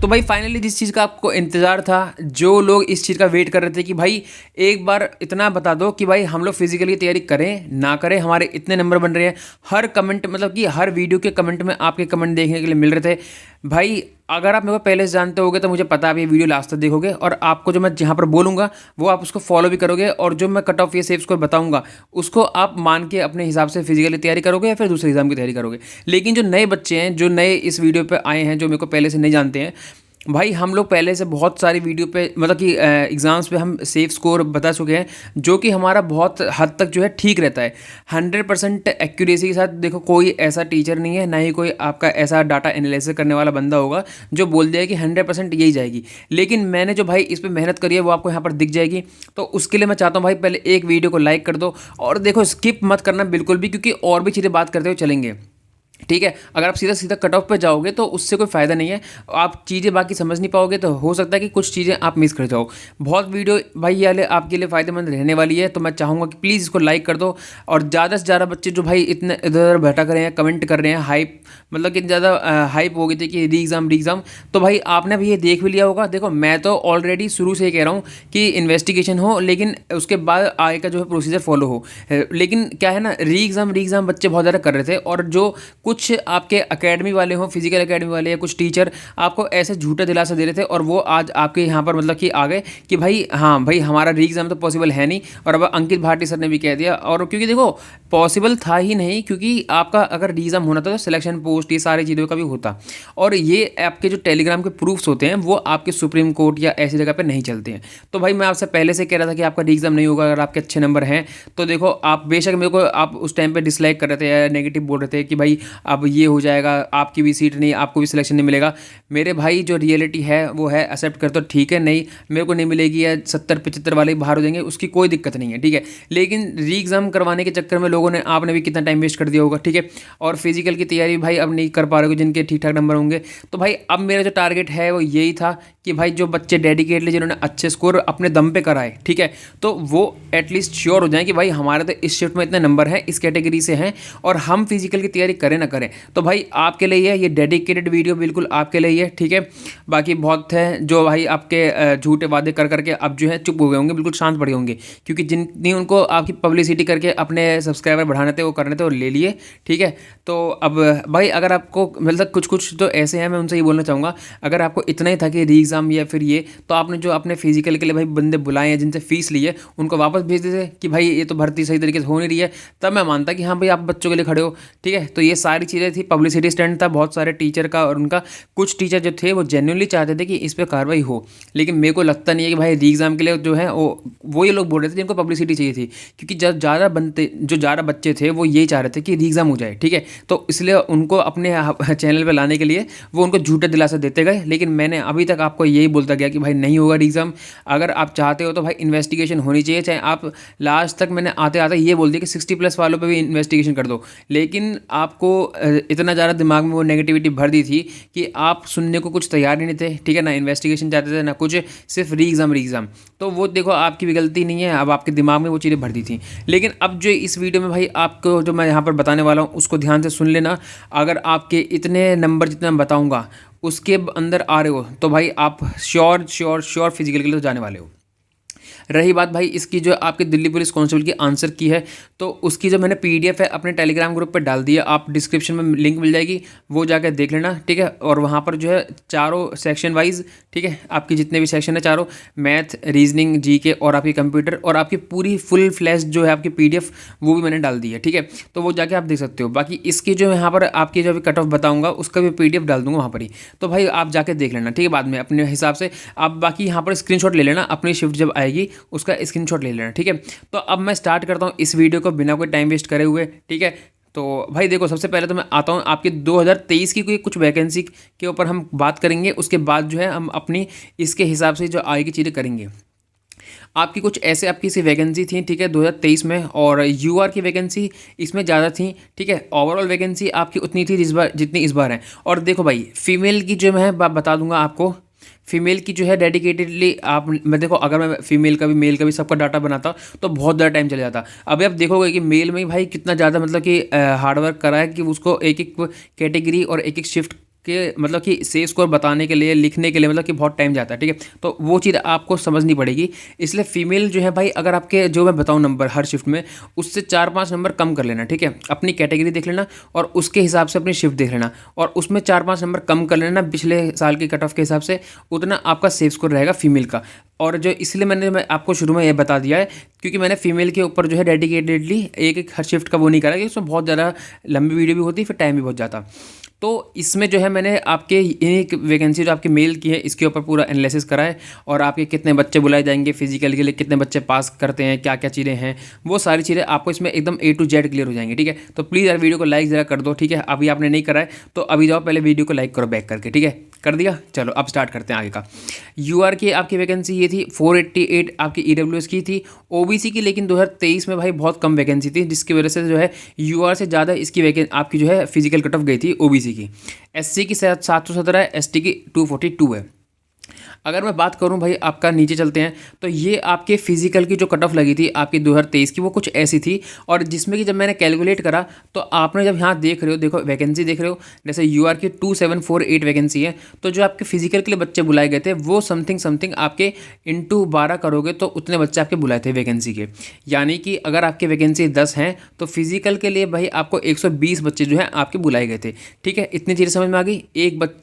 तो भाई फाइनली जिस चीज़ का आपको इंतज़ार था, जो लोग इस चीज़ का वेट कर रहे थे कि भाई एक बार इतना बता दो कि भाई हम लोग फिजिकल की तैयारी करें ना करें, हमारे इतने नंबर बन रहे हैं। हर कमेंट मतलब कि हर वीडियो के कमेंट में आपके कमेंट देखने के लिए मिल रहे थे। भाई अगर आप मेरे को पहले से जानते होगे तो मुझे पता है आप ये वीडियो लास्ट तक देखोगे और आपको जो मैं जहाँ पर बोलूँगा वो आप उसको फॉलो भी करोगे, और जो मैं कट ऑफ ये सेव स्कोर बताऊँगा उसको आप मान के अपने हिसाब से फिजिकली तैयारी करोगे या फिर दूसरे एग्जाम की तैयारी करोगे। लेकिन जो नए बच्चे हैं, जो नए इस वीडियो पे आए हैं, जो मेरे को पहले से नहीं जानते हैं, भाई हम लोग पहले से बहुत सारी वीडियो पे मतलब कि एग्ज़ाम्स पे हम सेफ स्कोर बता चुके हैं, जो कि हमारा बहुत हद तक जो है ठीक रहता है। 100% एक्यूरेसी के साथ देखो, कोई ऐसा टीचर नहीं है, ना ही कोई आपका ऐसा डाटा एनालिसिस करने वाला बंदा होगा जो बोल दिया कि 100% यही जाएगी। लेकिन मैंने जो भाई इस पर मेहनत करी है वो आपको यहाँ पर दिख जाएगी। तो उसके लिए मैं चाहता हूँ भाई पहले एक वीडियो को लाइक कर दो, और देखो स्किप मत करना बिल्कुल भी, क्योंकि और भी चीज़ें बात करते हुए चलेंगे। ठीक है, अगर आप सीधा सीधा कट ऑफ पे जाओगे तो उससे कोई फ़ायदा नहीं है, आप चीज़ें बाकी समझ नहीं पाओगे, तो हो सकता है कि कुछ चीज़ें आप मिस कर जाओ। बहुत वीडियो भाई ये वाले आपके लिए फ़ायदेमंद रहने वाली है, तो मैं चाहूँगा कि प्लीज़ इसको लाइक कर दो। और ज़्यादा से ज़्यादा बच्चे जो भाई इतने इधर उधर भटक रहे हैं, कमेंट कर रहे हैं, हाइप मतलब कि ज़्यादा हाइप हो गई थी कि री एग्ज़ाम, तो भाई आपने भी ये देख भी लिया होगा। देखो मैं तो ऑलरेडी शुरू से ही कह रहा हूँ कि इन्वेस्टिगेशन हो, लेकिन उसके बाद आगे का जो है प्रोसीजर फॉलो हो। लेकिन क्या है ना, री एग्ज़ाम बच्चे बहुत ज़्यादा कर रहे थे, और जो कुछ आपके एकेडमी वाले हों, फिजिकल एकेडमी वाले या कुछ टीचर आपको ऐसे झूठे दिलासा दे रहे थे, और वो आज आपके यहाँ पर मतलब कि आ गए कि भाई हाँ भाई हमारा री एग्ज़ाम तो पॉसिबल है नहीं। और अब अंकित भाटी सर ने भी कह दिया, और क्योंकि देखो पॉसिबल था ही नहीं, क्योंकि आपका अगर री एग्ज़ाम होना था तो सिलेक्शन पोस्ट ये सारी चीज़ों का भी होता, और ये आपके जो टेलीग्राम के प्रूफ्स होते हैं वो आपके सुप्रीम कोर्ट या ऐसी जगह पर नहीं चलते हैं। तो भाई मैं आपसे पहले से कह रहा था कि आपका री एग्ज़ाम नहीं होगा अगर आपके अच्छे नंबर हैं। तो देखो आप बेशक मेरे को आप उस टाइम पर डिसलाइक कर रहे थे या नेगेटिव बोल रहे थे कि भाई अब ये हो जाएगा, आपकी भी सीट नहीं, आपको भी सिलेक्शन नहीं मिलेगा। मेरे भाई जो रियलिटी है वो है, एक्सेप्ट कर तो ठीक है, नहीं मेरे को नहीं मिलेगी या 70-75 वाले बाहर हो जाएंगे, उसकी कोई दिक्कत नहीं है, ठीक है। लेकिन री एग्ज़ाम करवाने के चक्कर में लोगों ने, आपने भी कितना टाइम वेस्ट कर दिया होगा, ठीक है। और फिजिकल की तैयारी भाई अब नहीं कर पा रहे हो जिनके ठीक ठाक नंबर होंगे। तो भाई अब मेरा जो टारगेट है वो यही था कि भाई जो बच्चे डेडिकेटली जिन्होंने अच्छे स्कोर अपने दम पे कराए, ठीक है, तो वो एटलीस्ट श्योर हो जाए कि भाई हमारे तो इस शिफ्ट में इतने नंबर हैं, इस कैटेगरी से हैं, और हम फिजिकल की तैयारी करें ना करें। तो भाई आपके लिए है ये डेडिकेटेड वीडियो, बिल्कुल आपके लिए है, ठीक है। बाकी बहुत है जो भाई आपके झूठे वादे कर करके अब जो है चुप हो गए होंगे, बिल्कुल शांत पड़े होंगे, क्योंकि जितनी उनको आपकी पब्लिसिटी करके अपने सब्सक्राइबर बढ़ाने थे वो करने थे, वो ले लिए, ठीक है। तो अब भाई अगर आपको मतलब कुछ कुछ तो ऐसे हैं, मैं उनसे ये बोलना चाहूँगा, अगर आपको इतना ही था कि री एग्ज़ाम या फिर ये, तो आपने जो अपने फिजिकल के लिए भाई बंदे बुलाए हैं जिनसे फीस ली है, उनको वापस भेज देते कि भाई ये तो भर्ती सही तरीके से हो नहीं रही है, तब मैं मानता कि हाँ भाई आप बच्चों के लिए खड़े हो, ठीक है। तो ये सारी चीज़ें थी, पब्लिसिटी स्टंट था बहुत सारे टीचर का, और उनका कुछ टीचर जो थे वो जेन्युइनली चाहते थे कि इस पर कार्रवाई हो। लेकिन मेरे को लगता नहीं है कि भाई री एग्ज़ाम के लिए जो है वो ये लोग बोल रहे थे जिनको पब्लिसिटी चाहिए थी, क्योंकि जब ज़्यादा बच्चे थे वो यही चाह रहे थे कि री एग्ज़ाम हो जाए, ठीक है। तो इसलिए उनको अपने चैनल पर लाने के लिए वो उनको झूठे दिलासा देते गए। लेकिन मैंने अभी तक आपको यही बोलता गया कि भाई नहीं होगा री एग्ज़ाम। अगर आप चाहते हो तो भाई इन्वेस्टिगेशन होनी चाहिए, चाहे आप लास्ट तक, मैंने आते आते ये बोल दिया कि 60+ वालों पे भी इन्वेस्टिगेशन कर दो। लेकिन आपको इतना ज़्यादा दिमाग में वो नेगेटिविटी भर दी थी कि आप सुनने को कुछ तैयार ही नहीं थे, ठीक है ना। इन्वेस्टिगेशन चाहते थे ना कुछ, सिर्फ री एग्ज़ाम। तो वो देखो आपकी भी गलती नहीं है, अब आपके दिमाग में वो चीज़ें भर दी थी। लेकिन अब जो इस वीडियो में भाई आपको जो मैं यहाँ पर बताने वाला हूँ उसको ध्यान से सुन लेना। अगर आपके इतने नंबर जितने मैं बताऊँगा उसके अंदर आ रहे हो तो भाई आप श्योर फिजिकल के लिए तो जाने वाले हो। रही बात भाई इसकी जो आपकी दिल्ली पुलिस कांस्टेबल की आंसर की है, तो उसकी जो मैंने पीडीएफ है अपने टेलीग्राम ग्रुप पे डाल दी है, आप डिस्क्रिप्शन में लिंक मिल जाएगी, वो जाकर देख लेना, ठीक है। और वहाँ पर जो है चारों सेक्शन वाइज, ठीक है, आपकी जितने भी सेक्शन है चारों, मैथ, रीजनिंग, जीके और आपकी कंप्यूटर, और आपकी पूरी फुल फ्लैश जो है आपकी पीडीएफ वो भी मैंने डाल दी है, ठीक है। तो वो जाके आप देख सकते हो। बाकी इसकी जो यहाँ पर आपकी जो भी कट ऑफ बताऊँगा उसका भी पीडीएफ डाल दूँगा वहाँ पर ही, तो भाई आप जाके देख लेना, ठीक है। बाद में अपने हिसाब से आप बाकी यहाँ पर स्क्रीनशॉट ले लेना, अपनी शिफ्ट जब आएगी उसका स्क्रीनशॉट ले लेना, ठीक है। तो अब मैं स्टार्ट करता हूँ इस वीडियो को बिना कोई टाइम वेस्ट करे हुए, ठीक है। तो भाई देखो सबसे पहले तो मैं आता हूँ आपके 2023 की कोई कुछ वैकेंसी के ऊपर हम बात करेंगे, उसके बाद जो है हम अपनी इसके हिसाब से जो आगे की चीज़ें करेंगे। आपकी कुछ ऐसे आपकी सी वैकेंसी थी, ठीक है, 2023 में, और यूआर की वैकेंसी इसमें ज़्यादा थी, ठीक है। ओवरऑल वैकेंसी आपकी उतनी थी जितनी इस बार है। और देखो भाई फीमेल की जो मैं बता दूंगा आपको, फीमेल की जो है डेडिकेटेडली मैं देखो अगर मैं फीमेल का भी मेल का भी सबका डाटा बनाता तो बहुत ज़्यादा टाइम चले जाता। अभी आप देखोगे कि मेल में ही भाई कितना ज़्यादा मतलब कि हार्डवर्क करा है कि उसको एक एक कैटेगरी और एक एक शिफ्ट मतलब कि सेव स्कोर बताने के लिए, लिखने के लिए मतलब कि बहुत टाइम जाता है, ठीक है। तो वो चीज़ आपको समझनी पड़ेगी। इसलिए फीमेल जो है भाई, अगर आपके जो मैं बताऊँ नंबर हर शिफ्ट में, उससे 4-5 नंबर कम कर लेना, ठीक है। अपनी कैटेगरी देख लेना और उसके हिसाब से अपनी शिफ्ट देख लेना, और उसमें 4-5 नंबर कम कर लेना पिछले साल की कट ऑफ के हिसाब से, उतना आपका सेव स्कोर रहेगा फीमेल का। और जो इसलिए मैं आपको शुरू में ये बता दिया है, क्योंकि मैंने फीमेल के ऊपर जो है डेडिकेटेडली एक एक हर शिफ्ट का वो नहीं करा, कि उसमें बहुत ज़्यादा लंबी वीडियो भी होती है, फिर टाइम भी बहुत जाता। तो इसमें जो है मैंने आपके एक वैकेंसी जो आपकी मेल की है, इसके ऊपर पूरा एनालिसिस करा है, और आपके कितने बच्चे बुलाए जाएंगे फिजिकल के लिए, कितने बच्चे पास करते हैं, क्या क्या चीज़ें हैं, वो सारी चीज़ें आपको इसमें एकदम A to Z क्लियर हो जाएंगी, ठीक है। तो प्लीज़ यार वीडियो को लाइक ज़रा कर दो, ठीक है। अभी आपने नहीं करा है तो अभी जाओ पहले वीडियो को लाइक करो बैक करके, ठीक है। कर दिया, चलो अब स्टार्ट करते हैं आगे का। यूआर की आपकी वैकेंसी ये थी 488 आपकी ईडब्ल्यूएस की थी। ओबीसी की लेकिन 2023 में भाई बहुत कम वैकेंसी थी, जिसकी वजह से जो है यूआर से ज़्यादा इसकी आपकी जो है फिजिकल कट ऑफ गई थी ओबीसी की। एससी की 717 है, एसटी की 242 है। अगर मैं बात करूं भाई, आपका नीचे चलते हैं, तो ये आपके फिजिकल की जो कट ऑफ लगी थी आपकी 2023 की, वो कुछ ऐसी थी। और जिसमें कि जब मैंने कैलकुलेट करा, तो आपने जब यहाँ देख रहे हो, देखो वैकेंसी देख रहे हो, जैसे यूआर की 2748 वैकेंसी है, तो जो आपके फिजिकल के लिए बच्चे बुलाए गए थे वो समथिंग आपके इंटू 12 करोगे तो उतने बच्चे आपके बुलाए थे वैकेंसी के। यानी कि अगर आपके वैकेंसी 10 हैं तो फिजिकल के लिए भाई आपको 120 बच्चे जो है आपके बुलाए गए थे, ठीक है। इतनी चीज़ें समझ में आ गई।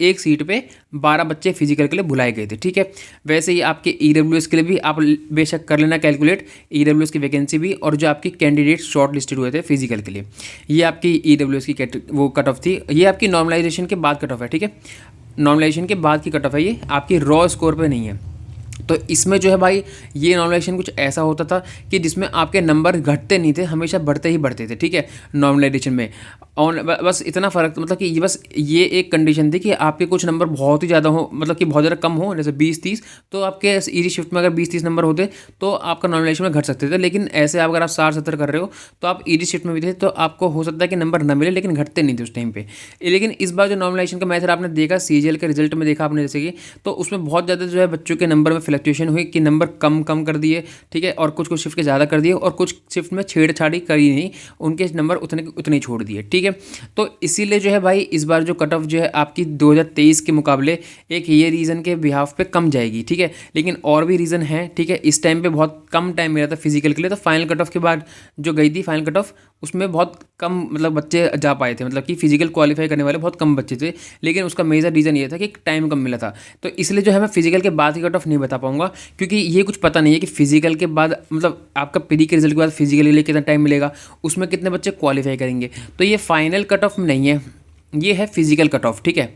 एक सीट पे 12 बच्चे फिजिकल के लिए बुलाए गए थे, ठीक है। वैसे ही आपके ईडब्ल्यूएस के लिए भी आप बेशक कर लेना कैलकुलेट, ईडब्ल्यूएस की वैकेंसी भी, और जो आपकी कैंडिडेट शॉर्ट लिस्टेड हुए थे फिजिकल के लिए, ये आपकी ईडब्ल्यूएस की वो कट ऑफ थी। ये आपकी नॉर्मलाइजेशन के बाद कट ऑफ है, ठीक है। नॉर्मलाइजेशन के बाद की कट ऑफ है, ये आपकी रॉ स्कोर पे नहीं है। तो इसमें जो है भाई, ये नॉर्मलाइजेशन कुछ ऐसा होता था कि जिसमें आपके नंबर घटते नहीं थे, हमेशा बढ़ते ही बढ़ते थे, ठीक है। नॉर्मलाइजेशन में बस इतना फ़र्क, मतलब कि बस ये एक कंडीशन थी कि आपके कुछ नंबर बहुत ही ज़्यादा हो, मतलब कि बहुत ज़्यादा कम हो, जैसे 20-30, तो आपके ईजी शिफ्ट में अगर 20-30 नंबर होते तो आपका नॉर्मलाइजेशन में घट सकते थे। लेकिन ऐसे अगर आप 60-70 कर रहे हो तो आप ईजी शिफ्ट में भी थे, तो आपको हो सकता है कि नंबर न मिले, लेकिन घटते नहीं थे उस टाइम पे। लेकिन इस बार जो नॉर्मलाइजेशन का मैथड आपने देखा, सीजीएल के रिजल्ट में देखा आपने जैसे कि, तो उसमें बहुत ज़्यादा जो है बच्चों के नंबर में फ्लक्चुएशन हुई, कि नंबर कम कर दिए, ठीक है, और कुछ शिफ्ट के ज़्यादा कर दिए, और कुछ शिफ्ट में छेड़छाड़ी करी नहीं, उनके नंबर उतने छोड़ दिए, ठीक है। तो इसीलिए जो है भाई, इस बार जो कट ऑफ जो है आपकी 2023 के मुकाबले एक ये रीज़न के बिहाफ पे कम जाएगी, ठीक है। लेकिन और भी रीज़न है, ठीक है। इस टाइम पे बहुत कम टाइम मिला था फिजिकल के लिए, तो फाइनल कट ऑफ के बाद जो गई थी फाइनल कट ऑफ, उसमें बहुत कम मतलब बच्चे जा पाए थे, मतलब कि फिजिकल क्वालिफाई करने वाले बहुत कम बच्चे थे। लेकिन उसका मेजर रीज़न ये था कि टाइम कम मिला था। तो इसलिए जो है मैं फिजिकल के बाद की कट ऑफ नहीं बता पाऊंगा, क्योंकि ये कुछ पता नहीं है कि फिजिकल के बाद, मतलब आपका प्री के रिजल्ट के बाद फिजिकल के लिए कितना टाइम मिलेगा, उसमें कितने बच्चे क्वालिफाई करेंगे। तो ये फाइनल कट ऑफ नहीं है, ये है फिजिकल कट ऑफ, ठीक है।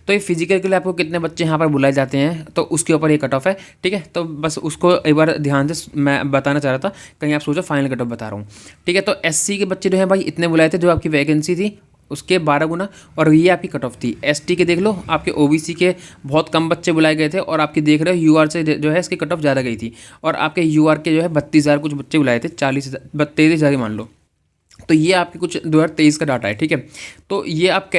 तो ये फिजिकल के लिए आपको कितने बच्चे यहाँ पर बुलाए जाते हैं, तो उसके ऊपर ये कट ऑफ है, ठीक है। तो बस उसको एक बार ध्यान से मैं बताना चाह रहा था, कहीं आप सोचो फाइनल कट ऑफ बता रहा हूँ, ठीक है। तो एससी के बच्चे जो है भाई इतने बुलाए थे, जो आपकी वैकेंसी थी उसके 12 गुना, और ये आपकी कट ऑफ थी। एसटी के देख लो, आपके ओबीसी के बहुत कम बच्चे बुलाए गए थे, और आपकी देख रहे हो यूआर से जो है इसकी कट ऑफ ज़्यादा गई थी, और आपके यूआर के जो है 32,000 कुछ बच्चे बुलाए थे, 33,000 मान लो। तो ये आपके कुछ 2023 का डाटा है, ठीक है। तो ये आप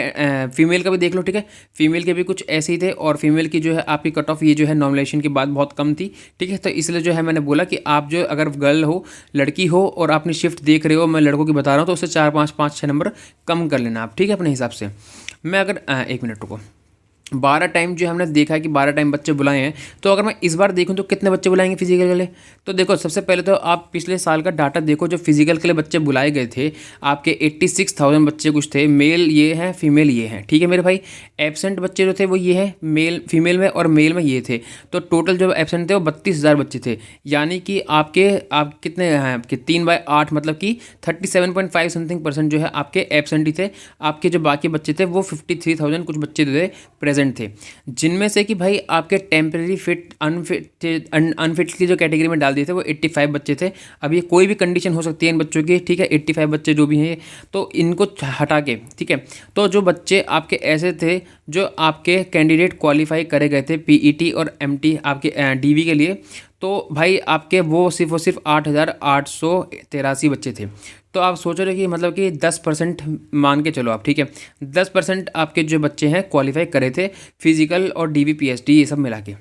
फीमेल का भी देख लो, ठीक है। फीमेल के भी कुछ ऐसे ही थे, और फीमेल की जो है आपकी कट ऑफ ये जो है नॉर्मलाइजेशन के बाद बहुत कम थी, ठीक है। तो इसलिए जो है मैंने बोला कि आप जो अगर गर्ल हो, लड़की हो, और आपने शिफ्ट देख रहे हो, मैं लड़कों की बता रहा हूँ, तो उससे 4-5-5-6 नंबर कम कर लेना आप, ठीक है, अपने हिसाब से। मैं अगर 1 मिनट रुको, 12 टाइम जो हमने देखा है कि 12 टाइम बच्चे बुलाए हैं, तो अगर मैं इस बार देखूं तो कितने बच्चे बुलाएंगे फिजिकल के लिए। तो देखो, सबसे पहले तो आप पिछले साल का डाटा देखो, जो फिजिकल के लिए बच्चे बुलाए गए थे आपके 86,000 बच्चे कुछ थे। मेल ये हैं, फीमेल ये हैं, ठीक है मेरे भाई। एब्सेंट बच्चे जो थे वो ये हैं, मेल फीमेल में, और मेल में ये थे। तो टोटल जो एब्सेंट थे वो 32,000 बच्चे थे। यानी कि आप कितने हैं, आपके 3/8, मतलब कि 37.5 समथिंग % जो है आपके एब्सेंट ही थे। आपके जो बाकी बच्चे थे वो 53,000 कुछ बच्चे थे प्रेजेंट थे, जिनमें से कि भाई आपके टेम्परेरी फिट अनफिट की जो कैटेगरी में डाल दिए थे वो 85 बच्चे थे। अब ये कोई भी कंडीशन हो सकती है इन बच्चों की, ठीक है। 85 बच्चे जो भी हैं, तो इनको हटा के, ठीक है। तो जो बच्चे आपके ऐसे थे जो आपके कैंडिडेट क्वालिफाई करे गए थे पीईटी और एमटी आपके डीवी के लिए, तो भाई आपके वो सिर्फ 8,883 बच्चे थे। तो आप सोच रहे कि मतलब कि 10% मान के चलो आप, ठीक है। 10% आपके जो बच्चे हैं क्वालिफाई करे थे फिजिकल और डीवी पीएचडी ये सब मिला के।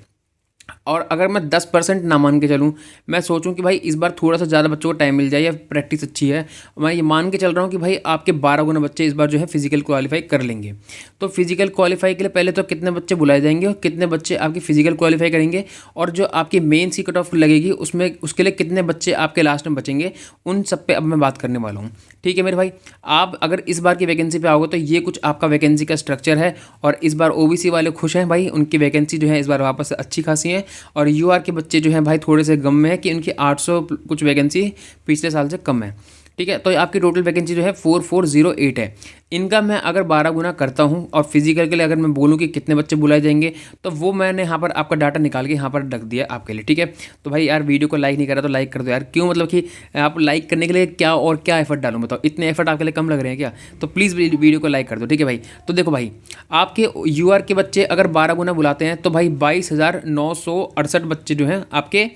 और अगर मैं 10% ना मान के चलूँ, मैं सोचूं कि भाई इस बार थोड़ा सा ज़्यादा बच्चों को टाइम मिल जाए या प्रैक्टिस अच्छी है, मैं ये मान के चल रहा हूँ कि भाई आपके 12 गुना बच्चे इस बार जो है फिजिकल क्वालिफाई कर लेंगे। तो फिजिकल क्वालिफाई के लिए पहले तो कितने बच्चे बुलाए जाएंगे और कितने बच्चे आपकी फिजिकल क्वालिफाई करेंगे, और जो आपकी मेंस की कट ऑफ लगेगी उसमें उसके लिए कितने बच्चे आपके लास्ट में बचेंगे, उन सब पे अब मैं बात करने वाला हूँ। ठीक है मेरे भाई, आप अगर इस बार की वैकेंसी पे आओगे तो ये कुछ आपका वैकेंसी का स्ट्रक्चर है। और इस बार ओबीसी वाले खुश हैं भाई, उनकी वैकेंसी जो है इस बार वापस से अच्छी खासी है। और यूआर के बच्चे जो हैं भाई थोड़े से गम में है कि उनकी 800 कुछ वैकेंसी पिछले साल से कम है। ठीक है, तो आपकी टोटल वैकेंसी जो है 4408 है। इनका मैं अगर 12 गुना करता हूँ और फिजिकल के लिए अगर मैं बोलूँ कि कितने बच्चे बुलाए जाएंगे, तो वो मैंने यहाँ पर आपका डाटा निकाल के यहाँ पर रख दिया आपके लिए। ठीक है, तो भाई यार वीडियो को लाइक नहीं करा तो लाइक कर दो यार। क्यों, मतलब कि आप लाइक करने के लिए क्या और क्या एफर्ट डालूँ बताओ, इतने एफर्ट आपके लिए कम लग रहे हैं क्या? तो प्लीज़ वीडियो को लाइक कर दो। ठीक है भाई, तो देखो भाई, आपके यूआर के बच्चे अगर 12 गुना बुलाते हैं तो भाई 22,968 बच्चे जो हैं आपके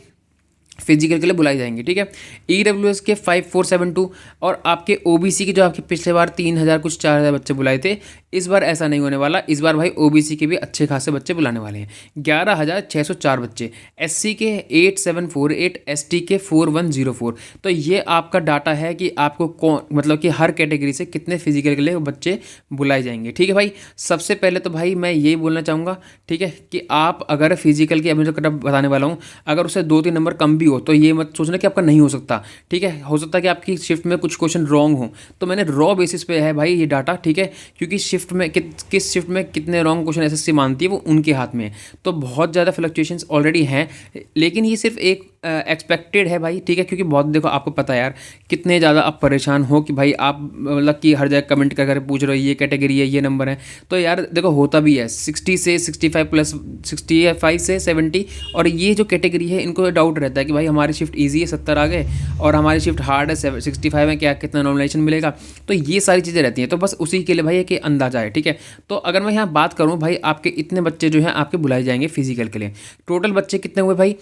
फिजिकल के लिए बुलाए जाएंगे। ठीक है, ईडब्ल्यूएस के 5472, और आपके ओबीसी के जो आपके पिछले बार 3000 कुछ 4000 बच्चे बुलाए थे, इस बार ऐसा नहीं होने वाला। इस बार भाई ओबीसी के भी अच्छे खासे बच्चे बुलाने वाले हैं, 11604 बच्चे, एससी के 8748, एसटी के 4104। तो ये आपका डाटा है कि आपको कौन, मतलब कि हर कैटेगरी से कितने फिजिकल के लिए बच्चे बुलाए जाएंगे। ठीक है भाई, सबसे पहले तो भाई मैं यही बोलना चाहूँगा, ठीक है, कि आप अगर फिजिकल की अभी जो कट बताने वाला हूँ, अगर उससे 2-3 नंबर कम भी हो तो ये मत सोचना कि आपका नहीं हो सकता। ठीक है, हो सकता है कि आपकी शिफ्ट में कुछ क्वेश्चन रॉन्ग हो, तो मैंने रॉ बेसिस पे है भाई ये डाटा। ठीक है, क्योंकि शिफ्ट में किस शिफ्ट में कितने रॉन्ग क्वेश्चन एसएससी मानती है वो उनके हाथ में है, तो बहुत ज़्यादा फ्लक्चुएशंस ऑलरेडी हैं, लेकिन ये सिर्फ एक एक्सपेक्टेड है भाई। ठीक है, क्योंकि बहुत देखो आपको पता है यार कितने ज़्यादा आप परेशान हो कि भाई आप मतलब कि हर जगह कमेंट कर पूछ रहे हो ये कैटेगरी है ये नंबर है, तो यार देखो होता भी है 60 से 65 प्लस 65 से 70, और ये जो कैटेगरी है इनको डाउट रहता है कि भाई हमारी शिफ्ट ईजी है 70 आ गए और हमारी शिफ्ट हार्ड है 65 है, क्या कितना नॉमिनेशन मिलेगा, तो ये सारी चीज़ें रहती हैं। तो बस उसी के लिए भाई एक अंदाजा है। ठीक है, तो अगर मैं यहाँ बात करूँ भाई, आपके इतने बच्चे जो हैं आपके बुलाए जाएंगे फिजिकल के लिए। टोटल बच्चे कितने हुए भाई,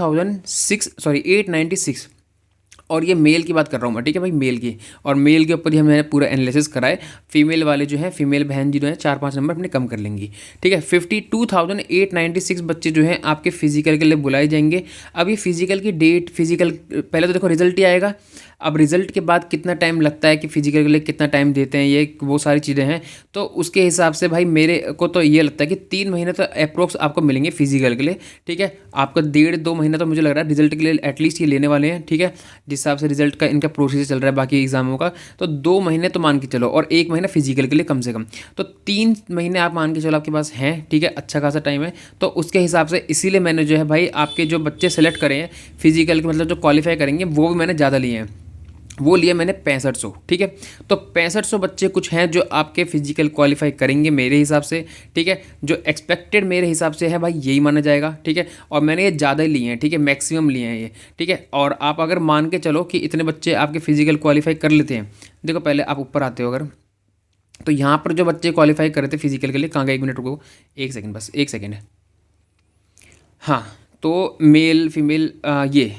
896, और ये मेल की बात कर रहा हूँ मैं। ठीक है भाई, मेल की, और मेल के ऊपर ही मैंने पूरा एनालिसिस कराए। फीमेल वाले जो हैं, फीमेल बहन जी जो हैं 4-5 नंबर अपने कम कर लेंगी। ठीक है, 52,896 बच्चे जो हैं आपके फिजिकल के लिए बुलाए जाएंगे। अब ये फिजिकल की डेट, फिजिकल पहले तो देखो रिजल्ट ही आएगा, अब रिजल्ट के बाद कितना टाइम लगता है कि फिजिकल के लिए कितना टाइम देते हैं, ये वो सारी चीज़ें हैं। तो उसके हिसाब से भाई मेरे को तो ये लगता है कि 3 महीने तो अप्रोक्स आपको मिलेंगे फिजिकल के लिए। ठीक है, आपका 1.5-2 महीना तो मुझे लग रहा है रिजल्ट के लिए एटलीस्ट ये लेने वाले हैं। ठीक है, जिस हिसाब से रिजल्ट का इनका प्रोसेस चल रहा है बाकी एग्जामों का, तो 2 महीने तो मान के चलो, और 1 महीना फिजिकल के लिए कम से कम, तो 3 महीने आप मान के चलो आपके पास हैं। ठीक है, अच्छा खासा टाइम है। तो उसके हिसाब से इसीलिए मैंने जो है भाई आपके जो बच्चे सेलेक्ट करे हैं फिजिकल के, मतलब जो क्वालिफाई करेंगे, वो भी मैंने ज़्यादा लिए हैं, वो लिए मैंने 6500। ठीक है, तो 6500 बच्चे कुछ हैं जो आपके फिजिकल क्वालिफाई करेंगे मेरे हिसाब से। ठीक है, जो एक्सपेक्टेड मेरे हिसाब से है भाई यही माना जाएगा। ठीक है, और मैंने ये ज़्यादा ही लिए हैं। ठीक है, मैक्सिमम लिए हैं ये। ठीक है, और आप अगर मान के चलो कि इतने बच्चे आपके फिजिकल क्वालिफाई कर लेते हैं, देखो पहले आप ऊपर आते हो अगर, तो यहाँ पर जो बच्चे क्वालिफाई कर रहे थे फिजिकल के लिए, कहाँ गए, 1 मिनट रुको, 1 सेकेंड, बस 1 सेकेंड। हाँ, तो मेल फीमेल ये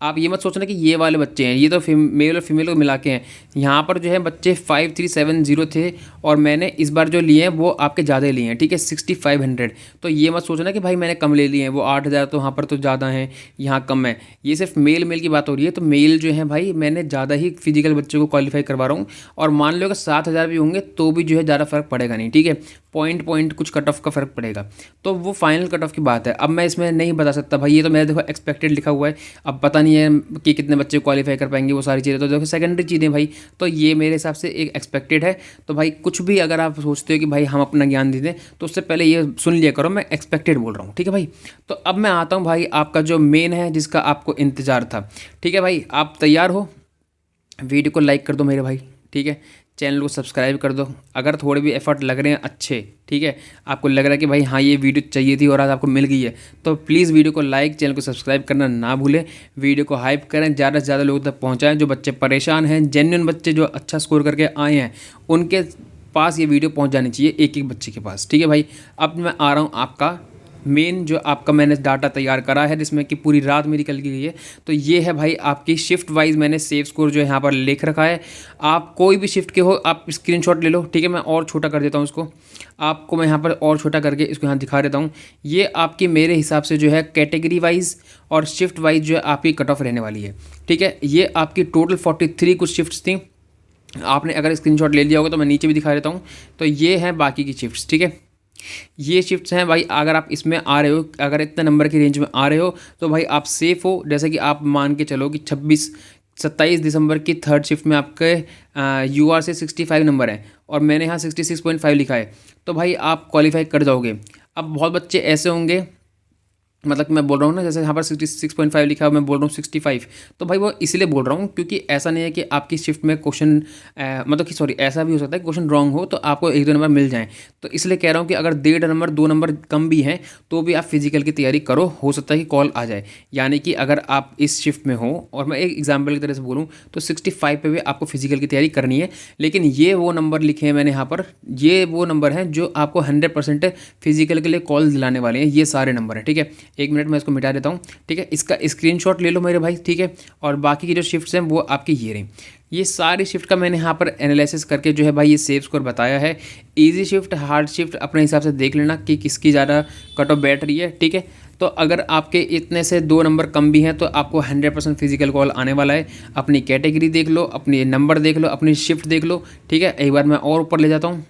आप ये मत सोचना कि ये वाले बच्चे हैं, ये तो मेल और फीमेल को मिला के हैं। यहाँ पर जो है बच्चे 5370 थे, और मैंने इस बार जो लिए हैं वो आपके ज़्यादा लिए हैं। ठीक है, 6500। तो ये मत सोचना कि भाई मैंने कम ले लिए हैं, वो 8000 तो वहाँ पर तो ज़्यादा हैं, यहाँ कम है। ये सिर्फ मेल की बात हो रही है। तो मेल जो है भाई मैंने ज़्यादा ही फिजिकल बच्चों को क्वालिफाई करवा रहा हूँ, और मान लो अगर 7000 भी होंगे तो भी जो है ज़्यादा फर्क पड़ेगा नहीं। ठीक है, पॉइंट कुछ कट ऑफ का फ़र्क पड़ेगा, तो वो फाइनल कट ऑफ की बात है। अब मैं इसमें नहीं बता सकता भाई, ये तो मेरे देखो एक्सपेक्टेड लिखा हुआ है, अब पता नहीं है कि कितने बच्चे क्वालिफाई कर पाएंगे, वो सारी चीज़ें तो देखो सेकेंडरी चीज़ें भाई। तो ये मेरे हिसाब से एक एक्सपेक्टेड है। तो भाई कुछ भी अगर आप सोचते हो कि भाई हम अपना ज्ञान दे दें, तो उससे पहले ये सुन लिया करो, मैं एक्सपेक्टेड बोल रहा हूँ। ठीक है भाई, तो अब मैं आता हूँ भाई आपका जो मेन है जिसका आपको इंतज़ार था। ठीक है भाई, आप तैयार हो? वीडियो को लाइक कर दो मेरे भाई। ठीक है, चैनल को सब्सक्राइब कर दो अगर थोड़े भी एफर्ट लग रहे हैं अच्छे। ठीक है, आपको लग रहा है कि भाई हाँ ये वीडियो चाहिए थी और आज आपको मिल गई है, तो प्लीज़ वीडियो को लाइक, चैनल को सब्सक्राइब करना ना भूलें। वीडियो को हाइप करें, ज़्यादा से ज़्यादा लोगों तक पहुँचाएं। जो बच्चे परेशान हैं, जेन्युइन बच्चे जो अच्छा स्कोर करके आए हैं, उनके पास ये वीडियो पहुँच जानी चाहिए, एक एक बच्चे के पास। ठीक है भाई, अब मैं आ रहा हूँ आपका मेन जो आपका मैंने डाटा तैयार करा है, जिसमें कि पूरी रात मेरी कल की गई है, तो ये है भाई आपकी शिफ्ट वाइज मैंने सेव स्कोर जो है यहाँ पर लिख रखा है। आप कोई भी शिफ्ट के हो आप स्क्रीनशॉट ले लो, ठीक है। मैं और छोटा कर देता हूँ इसको, आपको मैं यहाँ पर और छोटा करके इसको यहाँ दिखा देता हूँ। ये आपकी मेरे हिसाब से जो है कैटेगरी वाइज और शिफ्ट वाइज जो है आपकी कट ऑफ रहने वाली है, ठीक है। ये आपकी टोटल 43 कुछ शिफ्ट्स थी। आपने अगर स्क्रीनशॉट ले लिया होगा तो मैं नीचे भी दिखा देता हूँ। तो ये हैं बाकी की शिफ्ट्स, ठीक है। ये शिफ्ट्स हैं भाई। अगर आप इसमें आ रहे हो, अगर इतने नंबर की रेंज में आ रहे हो तो भाई आप सेफ़ हो। जैसे कि आप मान के चलो कि 27 दिसंबर की थर्ड शिफ्ट में आपके UR से 65 नंबर है और मैंने यहाँ 66.5 लिखा है, तो भाई आप क्वालिफाई कर जाओगे। अब बहुत बच्चे ऐसे होंगे, मतलब कि मैं बोल रहा हूँ ना, जैसे यहाँ पर 66.5 लिखा है, मैं बोल रहा हूँ 65, तो भाई वो इसलिए बोल रहा हूँ क्योंकि ऐसा नहीं है कि आपकी शिफ्ट में क्वेश्चन मतलब कि सॉरी, ऐसा भी हो सकता है क्वेश्चन रॉन्ग हो तो आपको 1-2 नंबर मिल जाएं। तो इसलिए कह रहा हूँ कि अगर 1.5 नंबर 2 नंबर कम भी हैं तो भी आप फिजिकल की तैयारी करो, हो सकता है कि कॉल आ जाए। यानी कि अगर आप इस शिफ्ट में हो, और मैं एक एग्जाम्पल की तरह से बोलूँ तो 65 पे भी आपको फिजिकल की तैयारी करनी है। लेकिन ये वो नंबर लिखे हैं मैंने यहाँ पर, ये वो नंबर हैं जो आपको 100% फिजिकल के लिए कॉल दिलाने वाले हैं। ये सारे नंबर हैं, ठीक है। 1 मिनट में इसको मिटा देता हूँ, ठीक है। इसका स्क्रीनशॉट ले लो मेरे भाई, ठीक है। और बाकी की जो शिफ्ट्स हैं वो आपकी ये रही। ये सारी शिफ्ट का मैंने यहाँ पर एनालिसिस करके जो है भाई ये सेव स्कोर बताया है। इजी शिफ्ट, हार्ड शिफ्ट अपने हिसाब से देख लेना कि किसकी ज़्यादा कट ऑफ बैठ रही है, ठीक है। तो अगर आपके इतने से 2 नंबर कम भी हैं तो आपको 100% फिजिकल कॉल आने वाला है। अपनी कैटेगरी देख लो, अपनी नंबर देख लो, अपनी शिफ्ट देख लो, ठीक है। एक बार मैं और ऊपर ले जाता हूँ,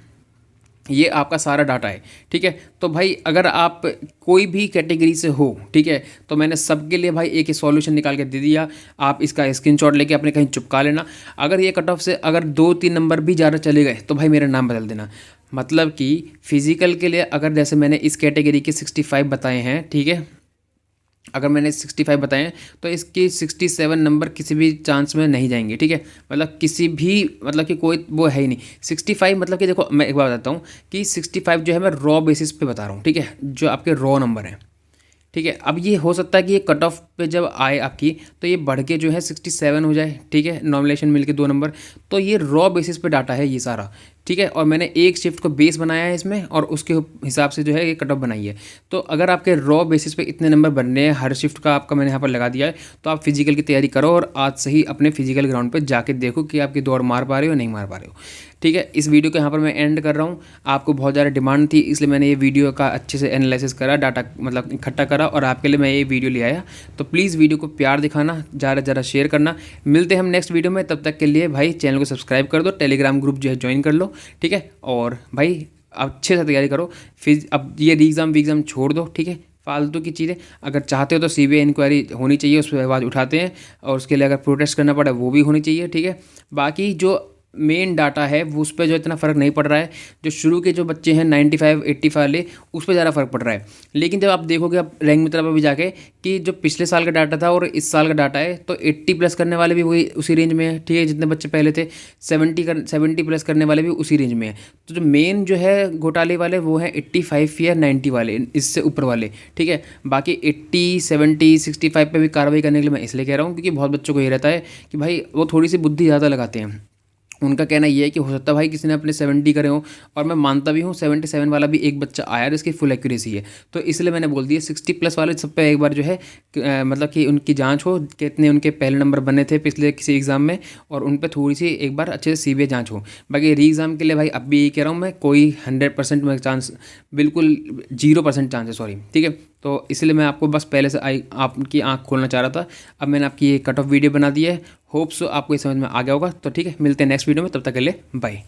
ये आपका सारा डाटा है, ठीक है। तो भाई अगर आप कोई भी कैटेगरी से हो, ठीक है, तो मैंने सबके लिए भाई एक सॉल्यूशन निकाल के दे दिया। आप इसका स्क्रीनशॉट लेके अपने कहीं चिपका लेना। अगर ये कट ऑफ से अगर 2-3 नंबर भी ज़्यादा चले गए तो भाई मेरा नाम बदल देना। मतलब कि फिजिकल के लिए अगर जैसे मैंने इस कैटेगरी के 65 बताए हैं, ठीक है, अगर मैंने 65 बताए हैं तो इसकी 67 नंबर किसी भी चांस में नहीं जाएंगे, ठीक है। मतलब किसी भी, मतलब कि कोई वो है ही नहीं। 65 मतलब कि देखो मैं एक बार बताता हूँ कि 65 जो है मैं रॉ बेसिस पे बता रहा हूँ, ठीक है, जो आपके रॉ नंबर हैं, ठीक है। अब ये हो सकता है कि ये कट ऑफ पे जब आए आपकी तो ये बढ़ के जो है 67 हो जाए, ठीक है, नॉमिनेशन मिलके 2 नंबर। तो ये रॉ बेसिस पे डाटा है ये सारा, ठीक है। और मैंने एक शिफ्ट को बेस बनाया है इसमें और उसके हिसाब से जो है ये कट ऑफ बनाई है। तो अगर आपके रॉ बेसिस पे इतने नंबर बन रहे हैं, हर शिफ्ट का आपका मैंने यहाँ पर लगा दिया है, तो आप फिजिकल की तैयारी करो और आज से ही अपने फिजिकल ग्राउंड पर जाके देखो कि आपकी दौड़ मार पा रहे हो नहीं मार पा रहे हो, ठीक है। इस वीडियो को यहाँ पर मैं एंड कर रहा हूँ। आपको बहुत ज़्यादा डिमांड थी इसलिए मैंने ये वीडियो का अच्छे से एनालिसिस करा, डाटा मतलब इकट्ठा करा और आपके लिए मैं ये वीडियो ले आया। तो प्लीज़ वीडियो को प्यार दिखाना, ज़्यादा ज़्यादा शेयर करना। मिलते हैं हम नेक्स्ट वीडियो में, तब तक के लिए भाई चैनल को सब्सक्राइब कर दो, टेलीग्राम ग्रुप जो है ज्वाइन कर लो, ठीक है। और भाई अच्छे से तैयारी करो। फिर अब ये एग्ज़ाम छोड़ दो, ठीक है, फालतू की चीज़ें। अगर चाहते हो तो CBI इंक्वायरी होनी चाहिए, उस पर आवाज़ उठाते हैं, और उसके लिए अगर प्रोटेस्ट करना पड़े वो भी होनी चाहिए, ठीक है। बाकी जो मेन डाटा है वो उस पर जो इतना फ़र्क नहीं पड़ रहा है। जो शुरू के जो बच्चे हैं 95 85 वाले, उस पर ज़्यादा फ़र्क पड़ रहा है। लेकिन जब आप देखोगे अब रैंक मित्रा पर भी जाके कि जो पिछले साल का डाटा था और इस साल का डाटा है, तो 80 प्लस करने वाले भी वही उसी रेंज में है, ठीक है। जितने बच्चे पहले थे 70 प्लस करने वाले भी उसी रेंज में है। तो जो मेन जो है घोटाले वाले वो हैं 85 या 90 वाले, इससे ऊपर वाले, ठीक है। बाकी 80 70 65 पे भी कार्रवाई करने के लिए मैं इसलिए कह रहा हूँ क्योंकि बहुत बच्चों को ये रहता है कि भाई वो थोड़ी सी बुद्धि ज़्यादा लगाते हैं। उनका कहना ये है कि हो सकता है भाई किसी ने अपने 70 करे हो, और मैं मानता भी हूँ 77 वाला भी एक बच्चा आया जिसकी फुल एक्यूरेसी है। तो इसलिए मैंने बोल दिया 60 प्लस वाले सब पे एक बार जो है मतलब कि उनकी जांच हो, कितने उनके पहले नंबर बने थे पिछले किसी एग्ज़ाम में, और उन पे थोड़ी सी एक बार अच्छे से CBI जाँच हो। बाकी री एग्ज़ाम के लिए भाई अब भी यही कह रहा हूँ मैं, कोई 100% में चांस, बिल्कुल 0% चांस है, सॉरी, ठीक है। तो इसलिए मैं आपको बस पहले से आपकी आँख खोलना चाह रहा था। अब मैंने आपकी ये कट ऑफ वीडियो बना दी है। होप सो आपको ये समझ में आ गया होगा। तो ठीक है, मिलते हैं नेक्स्ट वीडियो में, तब तक के लिए बाय।